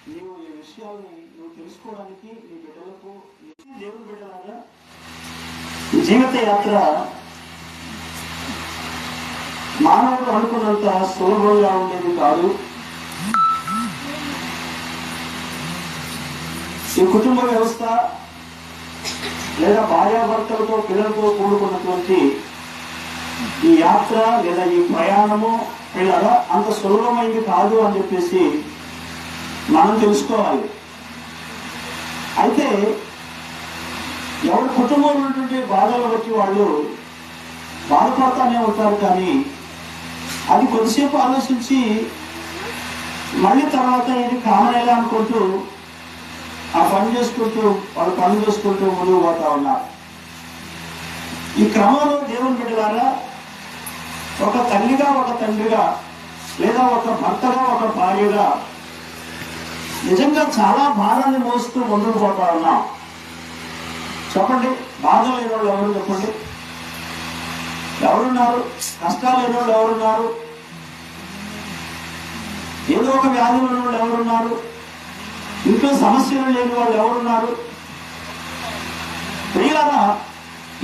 నీవు ఈ విషయాల్ని నువ్వు తెలుసుకోవడానికి నీ బిడ్డలకు దేవుని బిడ్డలాగా జీవిత యాత్ర మానవుడు అనుకున్నంత సులభంగా ఉండేది కాదు. ఈ కుటుంబ వ్యవస్థ లేదా భార్యాభర్తలతో పిల్లలతో కూడుకున్నటువంటి ఈ యాత్ర లేదా ఈ ప్రయాణము పిల్లల అంత సులభమైంది కాదు అని చెప్పేసి మనం తెలుసుకోవాలి. అయితే ఎవరి కుటుంబంలో ఉన్నటువంటి బాధలు బట్టి వాళ్ళు బాధపడతానే ఉంటారు, కానీ అది కొద్దిసేపు ఆలోచించి మళ్ళీ తర్వాత ఇది కామనేలా అనుకుంటూ ఆ పని చేసుకుంటూ వాళ్ళు పనులు చేసుకుంటూ ముందుకు పోతా ఉన్నారు. ఈ క్రమంలో దేవుని బిడ్డలారా ఒక తల్లిగా ఒక తండ్రిగా లేదా ఒక భర్తగా ఒక భార్యగా నిజంగా చాలా భారాన్ని మోస్తూ ముందుకు పోతా ఉన్నాం. చెప్పండి, బాధ లేని వాళ్ళు ఎవరు? చెప్పండి, ఎవరున్నారు? కష్టాలు లేని వాళ్ళు ఎవరున్నారు? ఏదో ఒక వ్యాధి ఉన్న వాళ్ళు ఎవరున్నారు? ఇంట్లో సమస్యలు లేని వాళ్ళు ఎవరున్నారు? ప్రియులారా,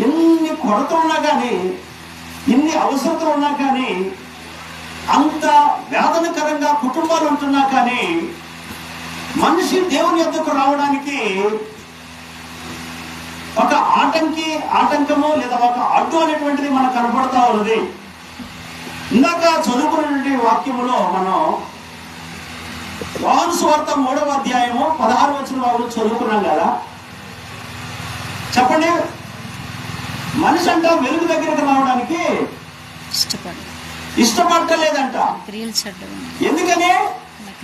ఎన్ని కొరత ఉన్నా కానీ, ఎన్ని అవసరతలు ఉన్నా కానీ, అంత వేదనకరంగా కుటుంబాలు ఉంటున్నా కానీ మనిషి దేవుని యొద్దకు రావడానికి ఒక ఆటంకము లేదా ఒక అడ్డు అనేటువంటిది మనకు కనపడతా ఉన్నది. ఇందాక చదువుకున్నటువంటి వాక్యములో మనం యోహాను సువార్త 3వ అధ్యాయము 16వ వచనం చదువుకున్నాం కదా. చెప్పండి, మనిషి అంట వెలుగు దగ్గరకు రావడానికి ఇష్టపడలేదంట. ఎందుకని?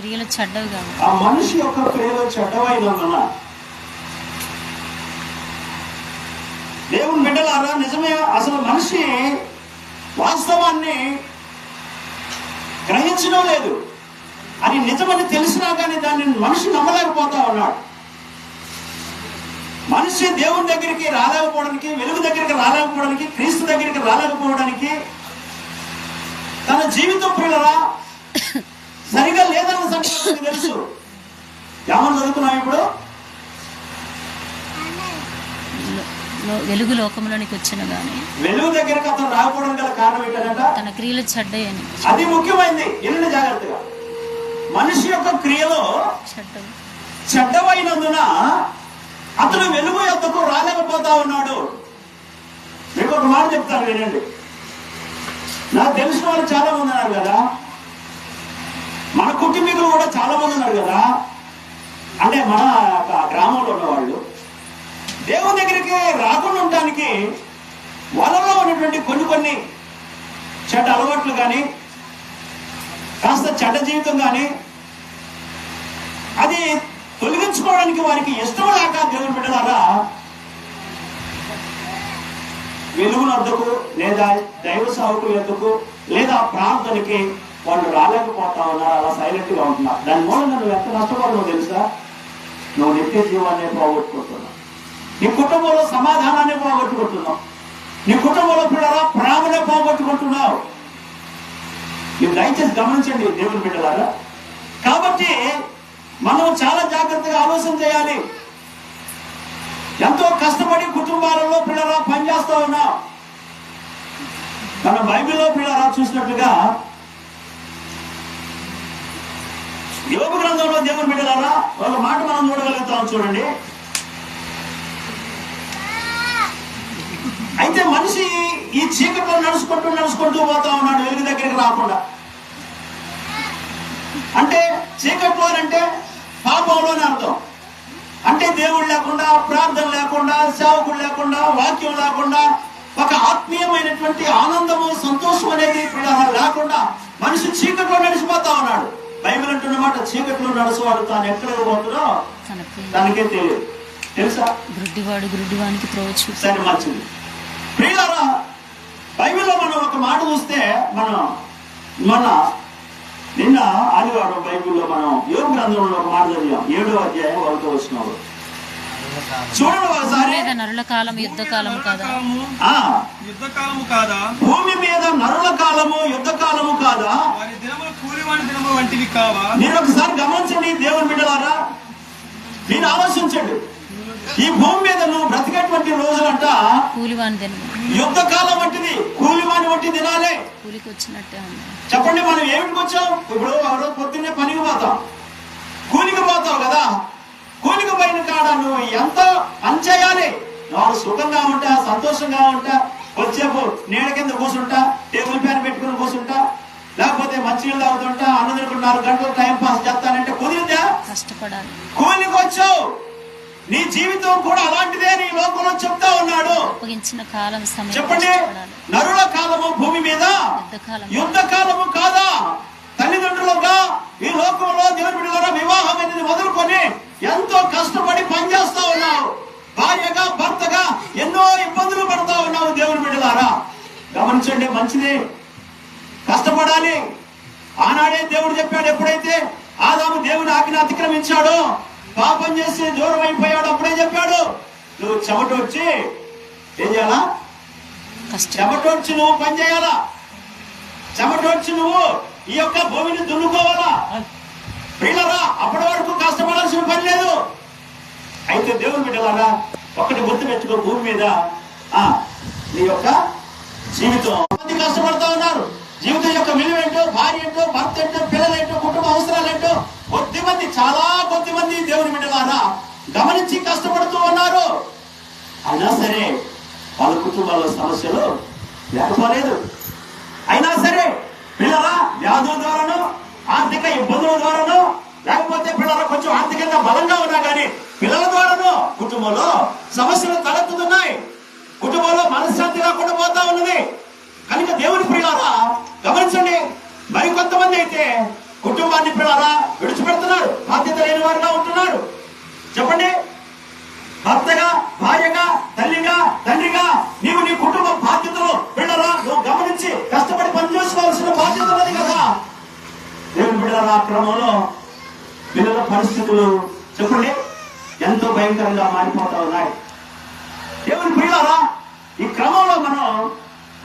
క్రియలు చెడ్డవి కాదు. ఆ మనిషి యొక్క క్రియలు చెడ్డవైనందున. దేవుని బిడ్డలారా, నిజమే, అసలు మనిషి వాస్తవాన్ని గ్రహించడం లేదు. అది నిజమని తెలిసినా కానీ దాన్ని మనిషి నమ్మలేకపోతా ఉన్నాడు. మనిషి దేవుని దగ్గరికి రాలేకపోవడానికి, వెలుగు దగ్గరికి రాలేకపోవడానికి, క్రీస్తు దగ్గరికి రాలేకపోవడానికి తన జీవితం ప్రియులరా సరిగా లేదన్న సంగతి తెలుసు. ఏమని చదువుకున్నాం ఇప్పుడు? వెలుగు లోకంలోనికి వచ్చిన గాని వెలుగు దగ్గరకు అతను రాకపోవడం గల కారణం ఏంటంట? తన క్రియలు చెడ్డయని. అది ముఖ్యమైనది. ఎన్ని జాగ్రత్తగా, మనిషి యొక్క క్రియలో చెడ్డవైనందున అతను వెలుగు యొద్దకు రాలేకపోతా ఉన్నాడు. మీకు ఒక మాట చెప్తాను, వినండి. నాకు తెలిసిన వాళ్ళు చాలా మంది ఉన్నారు కదా, మన కుటుంబీకులు కూడా చాలా మంది ఉన్నారు కదా, అంటే మన గ్రామంలో ఉన్నవాళ్ళు దేవుని దగ్గరికి రాకుండా ఉండటానికి వాళ్ళలో ఉన్నటువంటి కొన్ని చెడ్డ అలవాట్లు కానీ, కాస్త చెడ్డ జీవితం కానీ అది తొలగించుకోవడానికి వారికి ఇష్టం లేక దేవుని బిడ్డలారా వెలుగును వద్దకు లేదా దైవ సావుకు వద్దకు లేదా ప్రార్థనకి వాళ్ళు రాలేకపోతా ఉన్నారు. అలా సైలెంట్ గా ఉంటున్నారు. దాని మూలంగా నువ్వు ఎంత నష్టపడవు తెలుసా? నువ్వు నిత్య జీవాన్ని పోగొట్టుకుంటున్నావు. నీ కుటుంబంలో సమాధానాన్ని పోగొట్టుకుంటున్నావు. నీ కుటుంబంలో పిల్లరా ప్రేమనే పోగొట్టుకుంటున్నావు. మీరు దయచేసి గమనించండి దేవుని బిడ్డలారా. కాబట్టి మనం చాలా జాగ్రత్తగా ఆలోచన చేయాలి. ఎంతో కష్టపడి కుటుంబాలలో పిల్లరా పనిచేస్తా ఉన్నాం. మన బైబిల్లో పిల్లరా చూసినట్టుగా యోబు గ్రంథంలో దేవుని బిడ్డలారా ఒక మాట మనం చూడగలుగుతాం. చూడండి, అయితే మనిషి ఈ చీకట్లో నడుచుకుంటూ పోతా ఉన్నాడు వెలుగు దగ్గరికి రాకుండా. అంటే చీకట్లో అంటే పాపంలోనే అర్థం. అంటే దేవుడు లేకుండా, ప్రార్థన లేకుండా, సేవకుడు లేకుండా, వాక్యం లేకుండా, ఒక ఆత్మీయమైనటువంటి ఆనందము సంతోషం అనేది లేకుండా మనిషి చీకట్లో నడిచిపోతా ఉన్నాడు. బైబిల్ అంటున్నమాట, చీకట్లో నడుచువాడు తాను ఎక్కడికి పోతుందో తనకే తెలియదు. తెలుసా? గుడ్డివానికి త్రోవచ్చు. సరే, మంచిది. ప్రియులారా, బైబిల్లో మనం ఒక మాట చూస్తే నిన్న ఆదివారం బైబిల్లో మనం యోబు గ్రంథంలో ఒక మాట చదివాం. 7వ అధ్యాయం 1వ వచనంలో చూడండి ఒకసారి. నరుల కాలం యుద్ధ కాలము కాదా? యుద్ధకాలము కాదా? భూమి మీద నరుల కాలము యుద్ధ కాలము కాదా? వారి దినములు కూలివాని దినములు వంటివి కావా? మీరు ఒకసారి గమనించండి దేవుని బిడ్డలారా. నేను ఆలోచించండి, ఈ భూమి మీద నువ్వు బ్రతికేటువంటి రోజులంట కూలివాని దినం, యుద్ధ కాలం వంటిది, కూలివాని వంటి దినాలే. కూలికి వచ్చినట్టే ఉంది. చెప్పండి, మనం ఏమిటికి వచ్చాం? ఇప్పుడు ఎవరో పొద్దున్నే పనికి పోతాం, కూలికి పోతావు కదా. కూలికి పోయిన కాడ నువ్వు ఎంత పని చేయాలి. నువ్వు సుఖంగా ఉంటా, సంతోషంగా ఉంటా, వచ్చేపు నీడ కింద కూర్చుంటా, టేబుల్ ఫ్యాన్ పెట్టుకుని కూర్చుంటా, లేకపోతే మంచినీళ్ళు తాగుతుంటా, అన్నదరికి 4 గంటలు టైం పాస్ చేస్తానంటే కుదిరిందా? కష్టపడాలి. కూలికి వచ్చావు, నీ జీవితం కూడా అలాంటిదే నీ లోకంలో చెప్తా ఉన్నాడు. అప్పగించిన కాలం సమయం చెప్పండి, కష్టపడాలి. నరుల కాలము భూమి మీద యుద్ధ కాలము కాదా? తల్లిదండ్రులుగా ఈ లోకంలో దేవుని బిడ్డలారా వివాహం అనేది మొదలుకొని ఎంతో కష్టపడి పనిచేస్తా ఉన్నావు. భార్యగా భర్తగా ఎన్నో ఇబ్బందులు పడతా ఉన్నావు. దేవుని బిడ్డలారా గమనించండి, మంచిది, కష్టపడాలి. ఆనాడే దేవుడు చెప్పాడు, ఎప్పుడైతే ఆదాము దేవుని ఆజ్ఞ అతిక్రమించాడో, పాపం చేసి దూరం అయిపోయాడు, అప్పుడే చెప్పాడు, నువ్వు చెమటొచ్చి ఏం చేయాలా? చెమటొచ్చి నువ్వు పని చేయాలా, చెమటొచ్చి నువ్వు ఈ యొక్క భూమిని దున్నుకోవాలా. పిల్లరా, అప్పటి వరకు కష్టపడాల్సిన పని లేదు. అయితే దేవుని బిడ్డలారా ఒకటి గుర్తు పెట్టుకో, భూమి మీద నీ యొక్క జీవితం మంది కష్టపడతా ఉన్నారు. జీవితం యొక్క విలువ ఏంటో, భార్య ఏంటో, భర్త ఏంటో, పిల్లలు ఏంటో, కుటుంబ అవసరాలు ఏంటో కొద్దిమంది, చాలా కొద్దిమంది దేవుని బిడ్డలారా గమనించి కష్టపడుతూ ఉన్నారు. అయినా సరే వాళ్ళ కుటుంబాల్లో సమస్యలు లేకపోలేదు. అయినా సరే పిల్లల వ్యాధుల ద్వారాను, ఆర్థిక ఇబ్బందుల ద్వారాను, లేకపోతే పిల్లలు కొంచెం ఆర్థికంగా బలంగా ఉన్నా కానీ పిల్లల ద్వారాను కుటుంబంలో సమస్యలు తలెత్తుతున్నాయి. కుటుంబంలో మనశ్శాంతి లేకుండా పోతా ఉన్నది. కనుక దేవుని పిల్లలారా గమనించండి, మరికొంతమంది అయితే కుటుంబాన్ని పిల్లలారా విడిచిపెడుతున్నారు, బాధ్యత లేని వారిగా ఉంటున్నారు. చెప్పండి, భర్తగా, భార్యగా, తల్లిగా, తండ్రిగా నీవు నీ కుటుంబ బాధ్యతలు పిల్లరా నువ్వు గమనించి కష్టపడి పనిచేసుకోవాల్సిన బాధ్యత ఉన్నది కదా. దేవుని బిడ్డలారా క్రమంలో పిల్లల పరిస్థితులు చెప్పండి ఎంతో భయంకరంగా మారిపోతా ఉన్నాయి. దేవుని పిల్లలారా ఈ క్రమంలో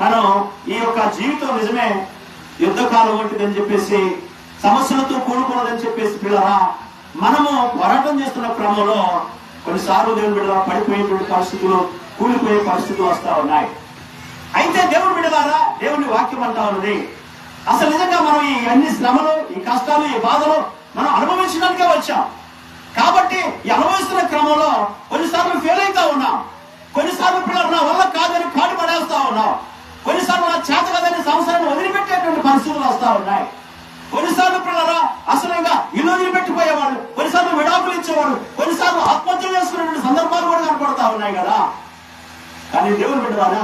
మనం ఈ యొక్క జీవితం నిజమే యుద్ధకాలం వంటిదని చెప్పేసి, సమస్యలతో కూడుకున్నదని చెప్పేసి పిల్లరా మనము పోరాటం చేస్తున్న క్రమంలో కొన్నిసార్లు దేవుని బిడ్డల పడిపోయేటువంటి పరిస్థితులు, కూలిపోయే పరిస్థితులు వస్తా ఉన్నాయి. అయితే దేవుని బిడ్డలారా దేవుని వాక్యం అంటా ఉన్నది, అసలు నిజంగా మనం ఈ అన్ని శ్రమలు, ఈ కష్టాలు, ఈ బాధలు మనం అనుభవించడానికే వచ్చాం. కాబట్టి ఈ అనుభవిస్తున్న క్రమంలో కొన్నిసార్లు ఫెయిల్ అవుతా ఉన్నాం, కొన్నిసార్లు పిల్లలు నా వల్ల కాదని కాడు పడేస్తా ఉన్నాం, కొన్నిసార్లు నా చేత కాదని సంవత్సరాన్ని వదిలిపెట్టేటువంటి పరిస్థితులు వస్తా ఉన్నాయి. కొన్నిసార్లు పిల్లరా అసలు ఇంకా ఇల్లు వదిలిపెట్టిపోయేవాడు, కొన్నిసార్లు విడాకులు ఇచ్చేవాడు, కొన్నిసార్లు ఆత్మహత్య చేసుకునేటువంటి సందర్భాలు కూడా కనపడతా ఉన్నాయి కదా. కానీ దేవుడు బిడ్డవారా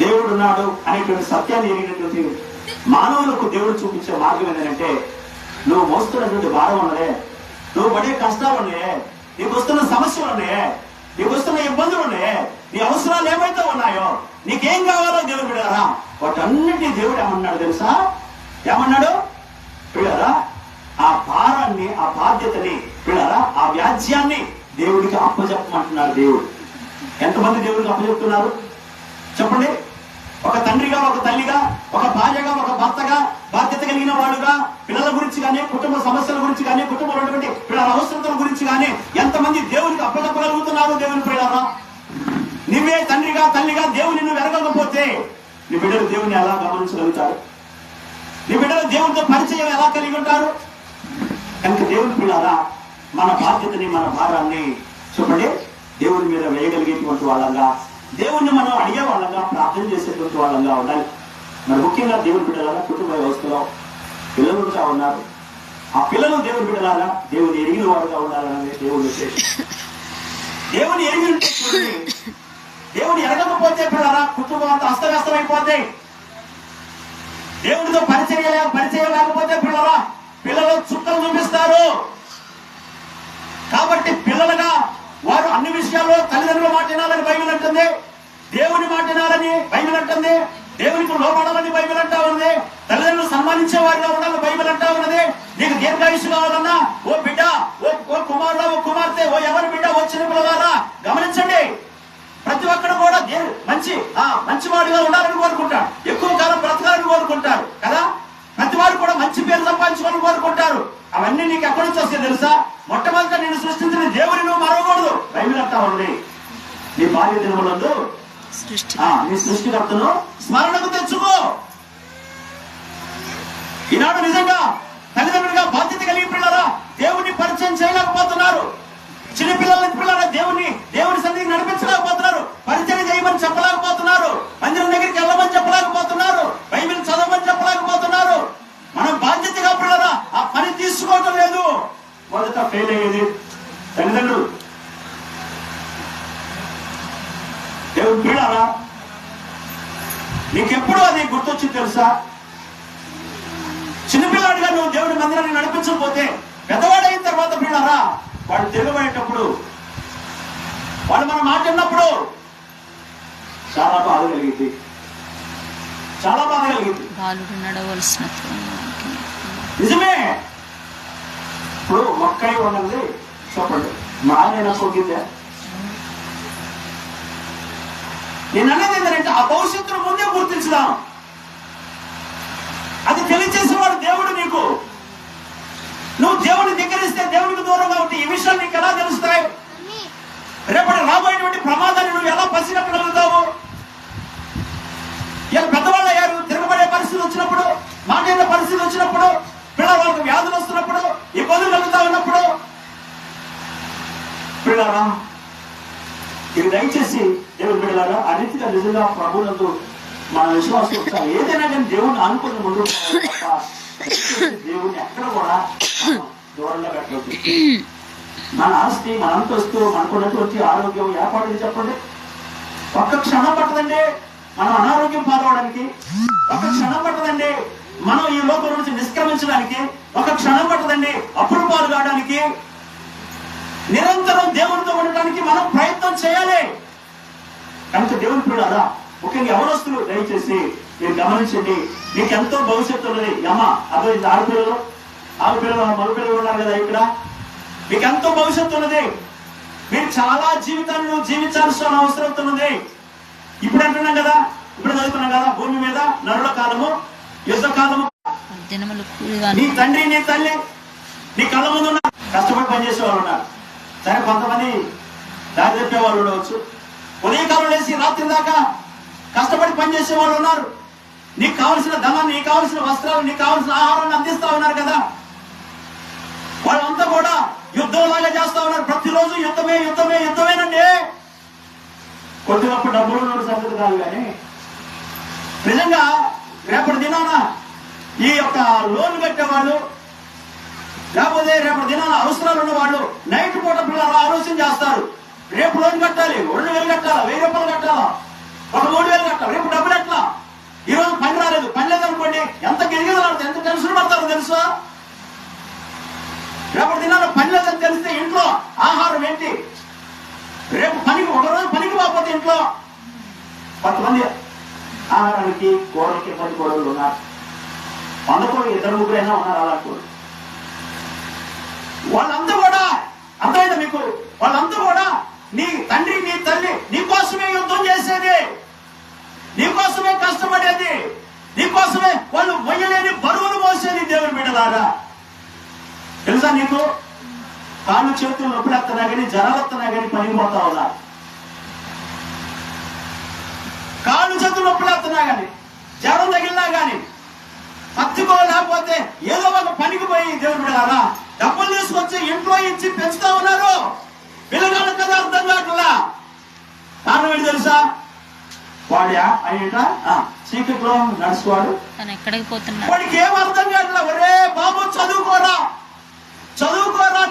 దేవుడు ఉన్నాడు అనేటువంటి సత్యాన్ని ఎరిగినటువంటి మానవులకు దేవుడు చూపించే మార్గం ఏంటంటే, నువ్వు మోస్తున్నటువంటి భారం ఉన్నదే, నువ్వు పడే కష్టాలు ఉన్నాయే, నీకు వస్తున్న సమస్యలు ఉన్నాయే, నీకు వస్తున్న ఇబ్బందులు ఉన్నాయే, నీ అవసరాలు ఏమైతే ఉన్నాయో, నీకేం కావాలో దేవుడు బిడ్డరా వాటన్నిటినీ దేవుడు ఏమన్నాడు తెలుసా? ఏమన్నాడు పిల్లరా? ఆ భారాన్ని, ఆ బాధ్యతని పిల్లరా, ఆ వ్యాజ్యాన్ని దేవుడికి అప్పచెప్పమంటున్నారు. దేవుడు ఎంతమంది దేవుడికి అప్పచెప్తున్నారు చెప్పండి? ఒక తండ్రిగా, ఒక తల్లిగా, ఒక భార్యగా, ఒక భర్తగా, బాధ్యత కలిగిన వాడుగా పిల్లల గురించి కానీ, కుటుంబ సమస్యల గురించి కానీ, కుటుంబంలో ఉన్నటువంటి పిల్లల అవసరతల గురించి కానీ ఎంతమంది దేవుడికి అప్పచెప్పగలుగుతున్నారు? దేవుని పిల్లరా, నువ్వే తండ్రిగా, తల్లిగా దేవుని నువ్వు ఎరగకపోతే నీ బిడ్డలు దేవుని ఎలా గమనించగలుగుతారు? నీ బిడ్డలు దేవునితో పరిచయం ఎలా కలిగి ఉంటారు? కనుక దేవుని పిల్లరా మన బాధ్యతని, మన భారాన్ని చెప్పండి దేవుని మీద వేయగలిగేటువంటి వాళ్ళంగా, దేవుణ్ణి మనం అడిగే వాళ్ళంగా, ప్రార్థన చేసేటువంటి వాళ్ళంగా ఉండాలి. మరి ముఖ్యంగా దేవుని బిడ్డలారా కుటుంబ వ్యవస్థలో పిల్లలు ఉంటా ఉన్నారు. ఆ పిల్లలు దేవుని బిడ్డలారా దేవుని ఎరిగిన వాడుగా ఉండాలనేది దేవుని ఉద్దేశం. దేవుని ఎరిగి ఉంటే చూడండి, దేవుని ఎరగకపోతే పిల్లరా కుటుంబం అంతా అస్తవ్యస్తమైపోతే, దేవుడితో పరిచయం లేకపోతే పిల్లరా పిల్లలు చుక్కలు చూపిస్తారు. కాబట్టి పిల్లలుగా వారు అన్ని విషయాల్లో తల్లిదండ్రుల మాట వినాలని బైబిల్ అంటుంది, దేవుని మాట వినాలని బైబిల్ అంటుంది, దేవునికి లోపడాలని బైబిల్ అంటా ఉన్నది, తల్లిదండ్రులు సన్మానించే వారిగా ఉండాలని బైబిల్ అంటా ఉన్నది. నీకు దీర్ఘాయుషు కావాలన్నా ఓ బిడ్డ, ఓ కుమారుడు, ఓ కుమార్తె, ఓ ఎవరి బిడ్డ, వచ్చిన పిల్లలారా గమనించండి. ప్రతి ఒక్కరు కూడా మంచి వాడిగా ఉండాలని కోరుకుంటారు, ఎక్కువ కాలం బ్రతకాలని కోరుకుంటారు కదా. ప్రతి వారు కూడా మంచి పేరు సంపాదించుకోవాలని కోరుకుంటారు. అవన్నీ నీకు ఎక్కడి నుంచి వస్తాయి తెలుసా? మొట్టమొదట నేను సృష్టించిన దేవుని నువ్వు మరవకూడదు. బైబిల్ అంటా ఉంది, నీ బాల్య దినములందు నీ సృష్టికర్తను స్మరణకు తెచ్చుకో. ఈనాడు నిజంగా తల్లిదండ్రులుగా బాధ్యత కలిగి పిల్లరా దేవుణ్ణి పరిచయం చేయలేకపోతున్నారు. పిల్లల దేవుని సన్నిధికి నడిపించలేకపోతున్నారు. పరిచయం చేయమని చెప్పలేకపోతున్నారు. మందిరం దగ్గరికి వెళ్ళమని చెప్పలేకపోతున్నారు. బైబిల్ చదవమని చెప్పలేకపోతున్నారు. మనం బాధ్యతగా పిల్లరా ఆ పని తీసుకోవడం లేదు. మొదట ఫెయిల్ అయ్యేది తల్లిదండ్రులు. దేవుని పిల్లరా నీకెప్పుడు అది గుర్తొచ్చి తెలుసా? చిన్నపిల్లాడిగా నువ్వు దేవుడి మందిరాన్ని నడిపించకపోతే పెద్దవాడైన తర్వాత పిల్లరా వాడు తిరగబడేటప్పుడు వాడు మనం మాట్లాడినప్పుడు చాలా బాధ కలిగింది, చాలా బాధ కలిగింది. నిజమే. ఇప్పుడు మొక్కై ఉన్నది చెప్పండి, మానైనా పోగిందే. నేను అనేది ఏంటంటే ఆ భవిష్యత్తును ముందే గుర్తించుదాం. అది తెలియచేసేవాడు దేవుడు. నీకు నువ్వు దేవుడిని ధిక్కరిస్తే దేవుడికి దూరంగా ఉంటే ఈ విషయాలు నీకు ఎలా తెలుస్తాయి? రేపటి రాబోయేటువంటి ప్రమాదాన్ని నువ్వు ఎలా పసిగట్టగలుగుతావు? ఇలా పెద్దవాళ్ళు అయ్యారు, తిరగబడే పరిస్థితి వచ్చినప్పుడు, మాటైన పరిస్థితి వచ్చినప్పుడు, పిల్లవాళ్ళకు వ్యాధులు వస్తున్నప్పుడు, ఇబ్బందులు కలుగుతా ఉన్నప్పుడు పిల్లరా ఇది దయచేసి దేవుని బిడ్డలారా ఆ రీతిగా నిజంగా ప్రభువునందు మన విశ్వాసం వచ్చారు. ఏదైనా కానీ దేవుని అనుకుని ముందు దేవుని ఎక్కడ కూడా దూరంగా పెట్టలేదు. మన ఆస్తి, మన అంతస్తు, మనకున్నటువంటి ఆరోగ్యం ఏర్పాటు చెప్పండి. ఒక్క క్షణం పట్టదండి మనం అనారోగ్యం పాల్గొనడానికి. ఒక క్షణం పట్టదండి మనం ఈ లోకం నుంచి నిష్క్రమించడానికి. ఒక క్షణం పట్టదండి అప్పులు పాలు కావడానికి. నిరంతరం దేవునితో ఉండటానికి మనం ప్రయత్నం చేయాలి. కనుక దేవుని పిల్లరా ముఖ్యంగా యవనస్తులు దయచేసి మీరు గమనించండి. మీకు ఎంతో భవిష్యత్తు ఉన్నది. అదో ఇది ఆడపిల్లలు మగపిల్లలు ఉన్నారు కదా ఇక్కడ. మీకు ఎంతో భవిష్యత్తు ఉన్నది. మీరు చాలా జీవితాలను జీవించాల్సిన అవసరం ఉన్నది. ఇప్పుడు అంటున్నాం కదా, ఇప్పుడు చదువుతున్నాం కదా, భూమి మీద నరుల కాలము, యుద్ధ కాలము. నీ తండ్రి నీ తల్లి నీ కళ్ళ ముందు ఉన్నారు. కష్టపడి పనిచేసే వాళ్ళు ఉన్నారు. సరే, కొంతమంది దారి చెప్పే వాళ్ళు ఉండవచ్చు. ఉదయకాలం వేసి రాత్రి దాకా కష్టపడి పనిచేసే వాళ్ళు ఉన్నారు. నీకు కావలసిన ధనాన్ని, నీకు కావలసిన వస్త్రాలు, నీకు కావలసిన ఆహారాన్ని అందిస్తా ఉన్నారు కదా. వాళ్ళంతా కూడా యుద్ధంలాగా చేస్తా ఉన్నారు. ప్రతిరోజు యుద్ధమేనండి. కొద్దిగొప్ప డబ్బులు సంగతి కాదు. కానీ నిజంగా రేపటి దినాన ఈ యొక్క లోన్ కట్టేవాళ్ళు, లేకపోతే రేపటి దినాన అవసరాలు ఉన్న వాళ్ళు నైట్ పూట పిల్లలు ఆలోచన చేస్తారు. రేపు లోన్ కట్టాలి, 2,000 కట్టాలా, 1,000 రూపాయలు కట్టాలా, 3,000 కట్టాలి. రేపు డబ్బులు ఎట్లా? ఈ రోజు పని రాలేదు, పని లేదనుకోండి ఎంత గిరిగిదలాడుతుంది, ఎంత టెన్షన్ పడతారో తెలుసా? రేపటి దినాన పని లేదని తెలిస్తే ఇంట్లో ఆహారం ఏంటి? రేపు పనికి ఒకరోజు పనికి పోకపోతే ఇంట్లో కొంతమంది ఆహారానికి కూరలకి ఇబ్బంది కూడలు ఉన్నారు. 100 ముగ్గురైనా ఉన్నారు అలాంటి. వాళ్ళంతా కూడా అర్థమైందా మీకు? వాళ్ళంతా కూడా నీ తండ్రి నీ తల్లి నీకోసమే యుద్ధం చేసేది, నీకోసమే కష్టపడేది, నీకోసమే వాళ్ళు మొయ్యలేని బరువులు మోసేది. దేవుని బిడ్డలారా తెలుసా నీకు? కాళ్ళు చేతులు నొప్పులు ఎత్తనా కానీ, జ్వరాలు ఎత్తనా కానీ పనికి పోతా ఉన్నా. కాళ్ళు చేతులు నొప్పులు ఎత్తనా కానీ, జ్వరం తగిలినా కానీ, పత్తికో లేకపోతే ఏదో ఒక పనికి పోయి దేవుని బిడ్డలారా డబ్బులు తీసుకొచ్చి ఇంట్లో ఇచ్చి పెంచుతా ఉన్నారు. పిల్లగాళ్ళ కదా అర్థం కావట్లా. కారణం ఏంటి తెలుసా? వాడు అయ్యేట చీకట్లో నడుచుకోవాడు, ఎక్కడికి పోతున్నా వాడికి ఏం అర్థం కావట్లా. ఒరే బాబు చదువుకోరా,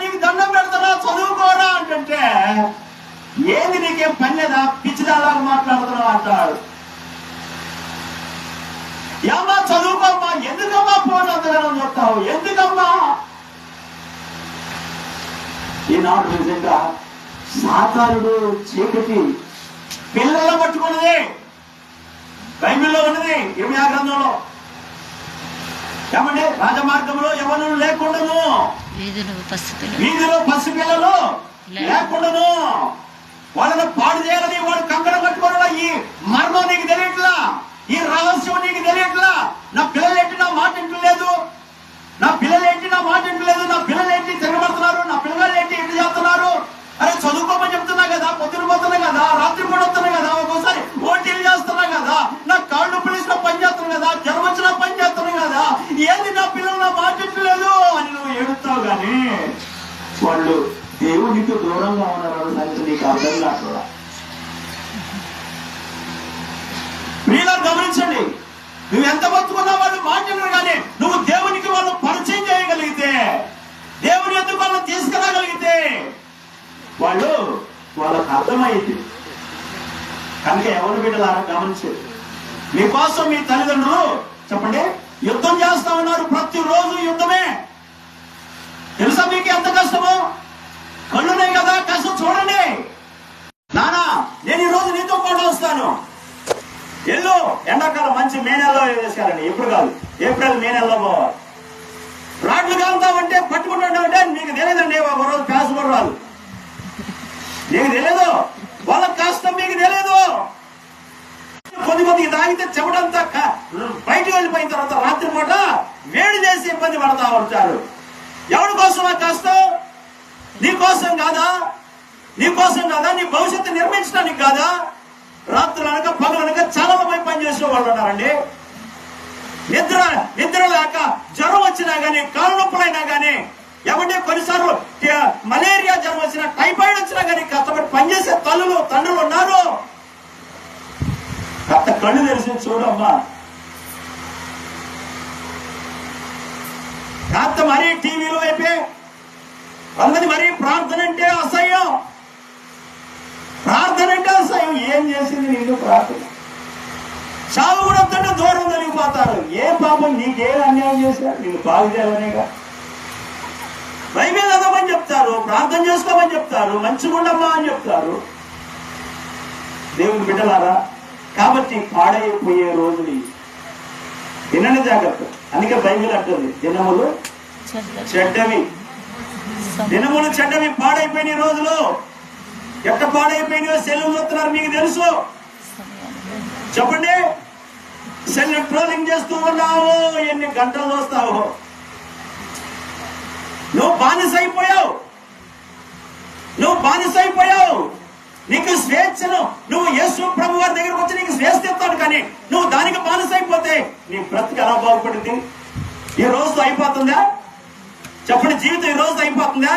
నీకు దండం పెడతారా, చదువుకోరా అంటే ఏంది నీకేం పని లేదా, పిచ్చిదాలాగా మాట్లాడుతున్నావు అంటాడు. ఏమ్మా చదువుకోమ్మా, ఎందుకమ్మా ఫోన్ అంతగానో చెప్తావు, ఎందుకమ్మా? ఈనాడు నిజంగా సాతానుడు చీకటి పిల్లలను పట్టుకున్నది. బైబిల్లో ఉన్నది, ఇర్మీయా గ్రంథంలో. ఏమంటే రాజమార్గంలో యవ్వనులు లేకుండాను, వీధిలో పసిపిల్లలు లేకుండాను వాళ్ళను పాడు చేయాలని వాడు కంకణం కట్టుకోవడం. ఈ మర్మం నీకు తెలియట్లా, ఈ రహస్యం నీకు తెలియట్లా. నా పిల్లలు ఏంటి నా మాట ఇంటలేదు, నా పిల్లలు ఏంటి నా మాట ఏంటలేదు, నా పిల్లలు ఏంటి తిరగబడుతున్నారు, నా పిల్లలు ఏంటి ఎన్ని చేస్తున్నారు, అరే చదువుకోమని చెప్తున్నా కదా, పొద్దున పోతున్నా కదా, రాత్రి కూడా వస్తున్నా కదా, ఒక్కోసారి ఓటీలు చేస్తున్నా కదా, నా కాళ్ళు పిలిచిన పని చేస్తున్నా కదా, జ్వరం వచ్చిన పని చేస్తున్నా కదా, ఏది నా పిల్లలు నా మాట ఏంటలేదు అని నువ్వు ఏడుస్తావు. కానీ వాళ్ళు దేవునికి దూరంగా ఉన్నారు సంగతి నీకు అర్థం కాకుండా. మీలా గమనించండి, నువ్వు ఎంత బతుకున్నా వాళ్ళు మాట్లాడరు. కానీ నువ్వు దేవునికి వాళ్ళు పరిచయం చేయగలిగితే, దేవుని ఎందుకు వాళ్ళని తీసుకురాగలిగితే వాళ్ళకు అర్థమైంది. కనుక ఎవరు బిడ్డలారా గమనించేది, మీకోసం మీ తల్లిదండ్రులు చెప్పండి యుద్ధం చేస్తా ఉన్నారు. ప్రతిరోజు యుద్ధమే. తెలుసా మీకు ఎంత కష్టమో? కళ్ళునే కదా కష్టం. చూడండి నానా, నేను ఈ రోజు నీతో పాటు వస్తాను, ఎల్లు. ఎండాకాలం మంచి మే నెలలో వేసారండి, ఇప్పుడు కాదు, ఏప్రిల్ మే నెలలో పోవాలి. రాడ్లు కాలుతామంటే పట్టుకుంటుంటే మీకు తెలియదండి, ఒక రోజు ప్యాస్ కూడా రాదు, మీకు తెలియదు. వాళ్ళ కష్టం మీకు తెలియదు. కొద్దిమందికి తాగితే చెమటంతా బయటకు వెళ్ళిపోయిన తర్వాత రాత్రి పూట వేడి చేసి ఇబ్బంది పడతా ఉంటారు. ఎవరి కోసం ఆ కష్టం? నీ కోసం కాదా? నీ కోసం కాదా? నీ భవిష్యత్తు నిర్మించడానికి కాదా? రాత్రులు అనక పగలనక చాలా మంది పనిచేసే వాళ్ళు ఉన్నారండి. నిద్ర లేక జ్వరం వచ్చినా గానీ, కాళ్ళ నొప్పులైనా గానీ, ఏమంటే కొన్నిసార్లు మలేరియా జ్వరం వచ్చినా, టైఫాయిడ్ వచ్చినా కానీ కష్టపడి పనిచేసే తండ్రులు ఉన్నారు. కాస్త కళ్ళు తెలిసి చూడమ్మా. కాస్త మరీ టీవీలో అయిపోయి అందరి మరీ ప్రార్థన అంటే అసహ్యం, ప్రార్థన అంటే అసహ్యం. ఏం చేసింది నీకు ప్రార్థన? చావు కూడా దూరం జరిగిపోతారు. ఏ పాపం నీకేం అన్యాయం చేశారు? నీకు బాగు చేయాలనేగా. బైబిల్ చదవమని చెప్తారు, ప్రార్థన చేసుకోమని చెప్తారు, మంచిగా ఉండమ్మా అని చెప్తారు. దేవుని బిడ్డలారా, కాబట్టి పాడైపోయే రోజులు వినండి జాగ్రత్త. అందుకే బైబిల్ అంటుంది దినములు చెడ్డవి, దినములు చెడ్డవి. పాడైపోయిన రోజులు ఎట్ట పాడైపోయినాయో సెల్లు వస్తున్నారు, మీకు తెలుసు. చెప్పండి, సెల్ ట్రోలింగ్ చేస్తూ ఉన్నావు, ఎన్ని గంటలు వస్తావు. నువ్వు బానిసైపోయావు, నువ్వు బానిసైపోయావు. నీకు స్వేచ్ఛను, నువ్వు యేసు ప్రభు వారి దగ్గరకు వచ్చి నీకు స్వేచ్ఛ ఇస్తాడు. కానీ నువ్వు దానికి బానిసైపోతే నీ బ్రతికి ఎలా బాగుపడింది? ఈ రోజు అయిపోతుందా? చెప్పండి, జీవితం ఈ రోజు అయిపోతుందా?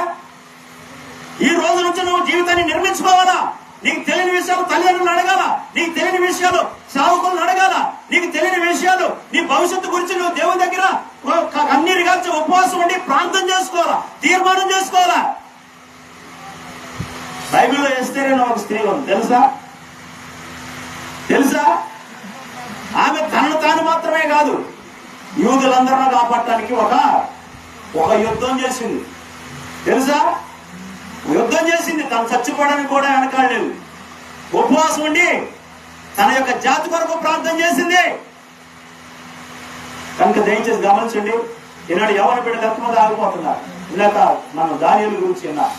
ఈ రోజు నుంచి నువ్వు జీవితాన్ని నిర్మించుకోవాలా. నీకు తెలియని విషయాలు తల్లిదండ్రులు అడగాల, నీకు తెలియని విషయాలు సావుకులను అడగాల, నీకు తెలియని విషయాలు నీ భవిష్యత్తు గురించి నువ్వు దేవుని దగ్గర అన్ని కాల్చి ఉపవాసం ఉండి ప్రార్థన చేసుకోవాలా, తీర్మానం చేసుకోవాలా. బైబిల్లో ఎస్తేర్ అనే ఒక స్త్రీ ఉంది, తెలుసా? ఆమె తనను తాను మాత్రమే కాదు, యూదులందరూ కాపాడటానికి ఒక యుద్ధం చేసింది. తెలుసా? యుద్ధం చేసింది. తను చచ్చిపోవడానికి కూడా వెనకాడలేదు. ఉపవాసం ఉండి తన యొక్క జాతి కొరకు ప్రార్థన చేసింది. కనుక దయచేసి గమనించండి, ఈనాడు ఎవరి బిడ్డ రక్తమంతా ఆగిపోతున్నారు. ఇందాక మనం దానియేలు గురించి విన్నాం.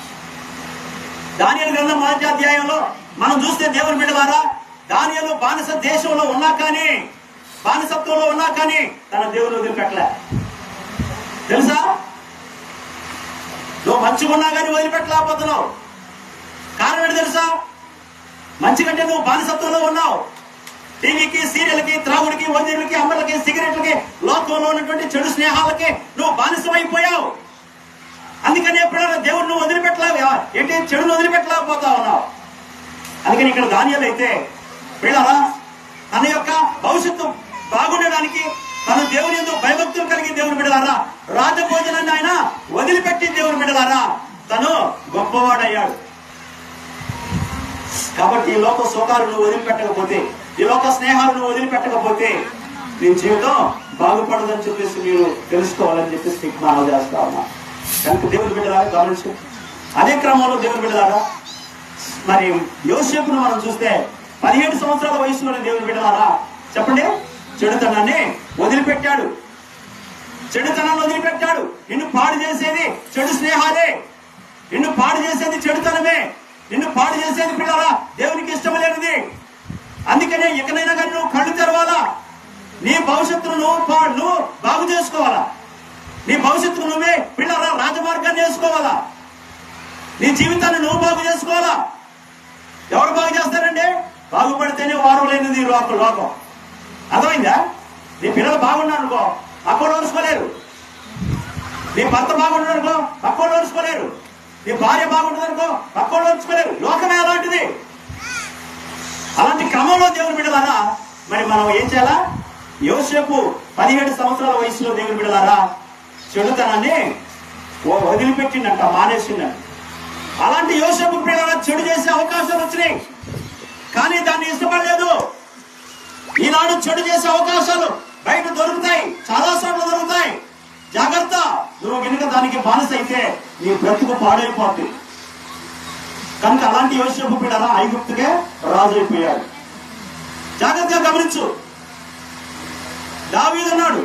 దానియేలు గ్రంథం 1వ అధ్యాయంలో మనం చూస్తే దేవుని బిడ్డలారా, దానియేలు బానిస దేశంలో ఉన్నా కానీ, బానిసత్వంలో ఉన్నా కానీ తన దేవుని వదిలిపెట్టలే. తెలుసా? నువ్వు మంచిగా ఉన్నా కానీ వదిలిపెట్టలేకపోతున్నావు. కారణం ఏంటి తెలుసా? మంచి కంటే నువ్వు బానిసత్వంలో ఉన్నావు. టీవీకి, సీరియల్కి, త్రాగుడికి, వంజీలకి, అమ్మలకి, సిగరెట్లకి, లోకంలో ఉన్నటువంటి చెడు స్నేహాలకి నువ్వు బానిసమైపోయావు. అందుకని ఎప్పుడైనా దేవుడు నువ్వు వదిలిపెట్టలేవు, ఏంటి చెడును వదిలిపెట్టలేకపోతా ఉన్నావు. అందుకని ఇక్కడ దానియేలు అయితే పిల్లరా, తన యొక్క భవిష్యత్తు బాగుండడానికి తను దేవుని యందు భయభక్తులు కలిగి దేవుని బిడ్డలారా, రాజభోజనాన్ని ఆయన వదిలిపెట్టి దేవుని బిడ్డలారా తను గొప్పవాడయ్యాడు. కాబట్టి ఈ లోక సుఖాలు నువ్వు వదిలిపెట్టకపోతే, ఈ లోక స్నేహాలు నువ్వు వదిలిపెట్టకపోతే నీ జీవితం బాగుపడదని చెప్పేసి మీరు తెలుసుకోవాలని చెప్పేసి మీకు మనం చేస్తా ఉన్నా. కనుక దేవుని బిడ్డలారా గమనించు. అదే క్రమంలో దేవుని బిడ్డలారా, మరి యోసేపును మనం చూస్తే 17 సంవత్సరాల వయసులోనే దేవుని బిడ్డలారా చెప్పండి చెడుతనాన్ని వదిలిపెట్టాడు. చెడుతనాన్ని వదిలిపెట్టాడు. నిన్ను పాడు చేసేది చెడు స్నేహాలే, నిన్ను పాడు చేసేది చెడుతనమే, నిన్ను పాడు చేసేది పిల్లరా దేవునికి ఇష్టం లేనిది. అందుకనే ఎక్కడైనా కానీ నువ్వు కళ్ళు తెరవాలా, నీ భవిష్యత్తును నువ్వు బాగు చేసుకోవాలా. నీ భవిష్యత్తు నువ్వే పిల్లరా రాజమార్గాన్ని వేసుకోవాలా. నీ జీవితాన్ని నువ్వు బాగు చేసుకోవాలా. ఎవరు బాగు చేస్తారండి? బాగుపడితేనే వారం లేనిది లోకం. అర్థమైందా? నీ పిల్లలు బాగున్నారు అనుకో పక్కన ఓర్చుకోలేరు. నీ భర్త బాగుంటుంది అనుకో పక్కన ఓర్చుకోలేరు. నీ భార్య బాగుంటుంది అనుకో పక్కన ఓర్చుకోలేరు. లోకమే అలాంటిది. అలాంటి క్రమంలో దేవుని బిడ్డలారా మరి మనం ఏం చేయాలా? యోసేపు 17 సంవత్సరాల వయసులో దేవుని బిడ్డలారా చెడుతనాన్ని వదిలిపెట్టిందంట, మానేసిందంట. అలాంటి యోసేపు పిల్లల చెడు చేసే అవకాశాలు వచ్చినాయి, కానీ దాన్ని ఇష్టపడలేదు. ఈనాడు చెడు చేసే అవకాశాలు బయట దొరుకుతాయి, చాలా చోట్ల దొరుకుతాయి. జాగ్రత్త. నువ్వు కనుక దానికి బానిస అయితే నీ బ్రతుకు పాడైపోతుంది. కనుక అలాంటి యోసేపు పిల్లల ఐగుప్తుకే రాజు అయిపోయాడు. జాగ్రత్తగా గమనించు. దావీదు అన్నాడు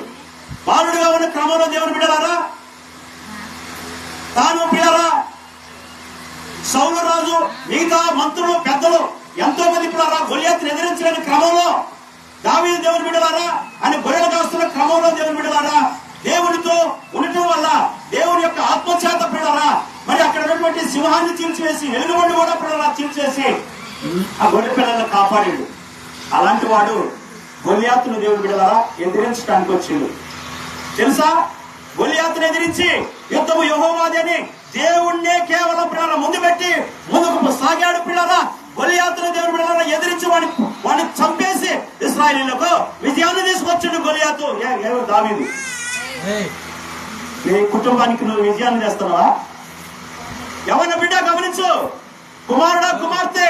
బాలుడిగా ఉన్న క్రమంలో దేవుని బిడ్డలారా తాను పిల్లరా సౌలు రాజు మిగతా మంత్రులు పెద్దలు ఎంతో మంది పిల్లరా గొలియాతును ఎదిరించలేని క్రమంలో దావీదు దేవుని బిడ్డలారా అని గొర్రెలు కాస్తున్న క్రమంలో దేవుని బిడ్డలారా దేవునితో ఉండటం వల్ల దేవుని యొక్క ఆత్మచేత పిల్లరా మరి అక్కడ ఉన్నటువంటి సింహాన్ని చీల్చివేసి ఎలుగుబండి కూడా పిల్లలా చీల్చేసి ఆ గొర్రె పిల్లలను కాపాడాడు. అలాంటి వాడు గొలియాతును దేవుని బిడ్డలారా ఎదిరించడానికి వచ్చిండు. తెలుసా? గొలియాతును ఎదిరించి యుద్ధము యెహోవాదే అని దేవుణ్ణే కేవలం పిల్లల ముందు పెట్టి ముందుకు సాగాడు. పిల్లల గొలియాతును దేవుని బిడ్డలారా ఎదిరించి వాడిని చంపేసి ఇశ్రాయేలీయులకు విజయాన్ని తీసుకొచ్చాడు గొలియాతు. దావీదు, నీ కుటుంబానికి నువ్వు విజయాన్ని చేస్తున్నావా? ఎవరి బిడ్డ గమనించు. కుమారుడా కుమార్తె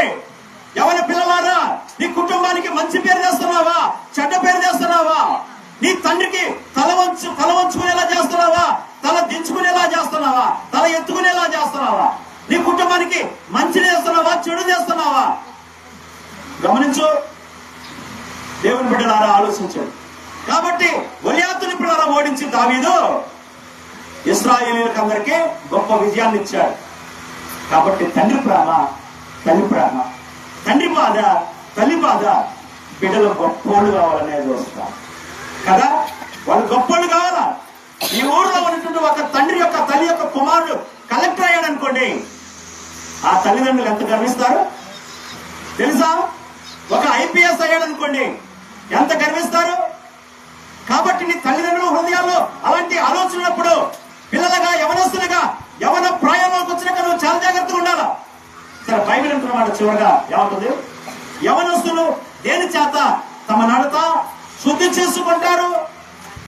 ఎవరి పిల్లలారా నీ కుటుంబానికి మంచి పేరు చేస్తున్నావా చెడ్డ పేరు చేస్తున్నావా? నీ తండ్రికి తల వంచుకునేలా చేస్తున్నావా? తల దించుకునేలా చేస్తున్నావా? తల ఎత్తుకునేలా చేస్తున్నావా? నీ కుటుంబానికి మంచి చేస్తున్నావా చెడు చేస్తున్నావా? గమనించు. దేవుని బిడ్డలారా ఆలోచించాడు. కాబట్టి గొలియాతుని పిల్లల ఓడించి దావీదు ఇశ్రాయేలీయులకు అందరికీ గొప్ప విజయాన్ని ఇచ్చాడు. కాబట్టి తండ్రి ప్రేమ తల్లి ప్రేమ, తండ్రి బాధ తల్లి బాధ, బిడ్డలు గొప్పోళ్ళు కావాలనేది వస్తా కదా. వాళ్ళు గొప్పోళ్ళు కావాలా? ఈ ఊళ్ళో ఉన్నటువంటి ఒక తండ్రి యొక్క తల్లి యొక్క కుమారుడు కలెక్టర్ అయ్యాడు అనుకోండి, ఆ తల్లిదండ్రులు ఎంత గర్విస్తారు తెలుసా? ఒక ఐపీఎస్ అయ్యాడు అనుకోండి, ఎంత గర్విస్తారు? కాబట్టి నీ తల్లిదండ్రుల హృదయాల్లో అలాంటి ఆలోచనప్పుడు పిల్లలుగా యవనస్తులుగా యవన ప్రాయంలోకి వచ్చినాక నువ్వు చాలా జాగ్రత్తగా ఉండాలా. సరే, బైబిల్ అంటున్నమాట చివరిగా ఏమంటుంది? యవనస్తులు దేని చేత తమ నడత శుద్ధి చేసుకుంటారు?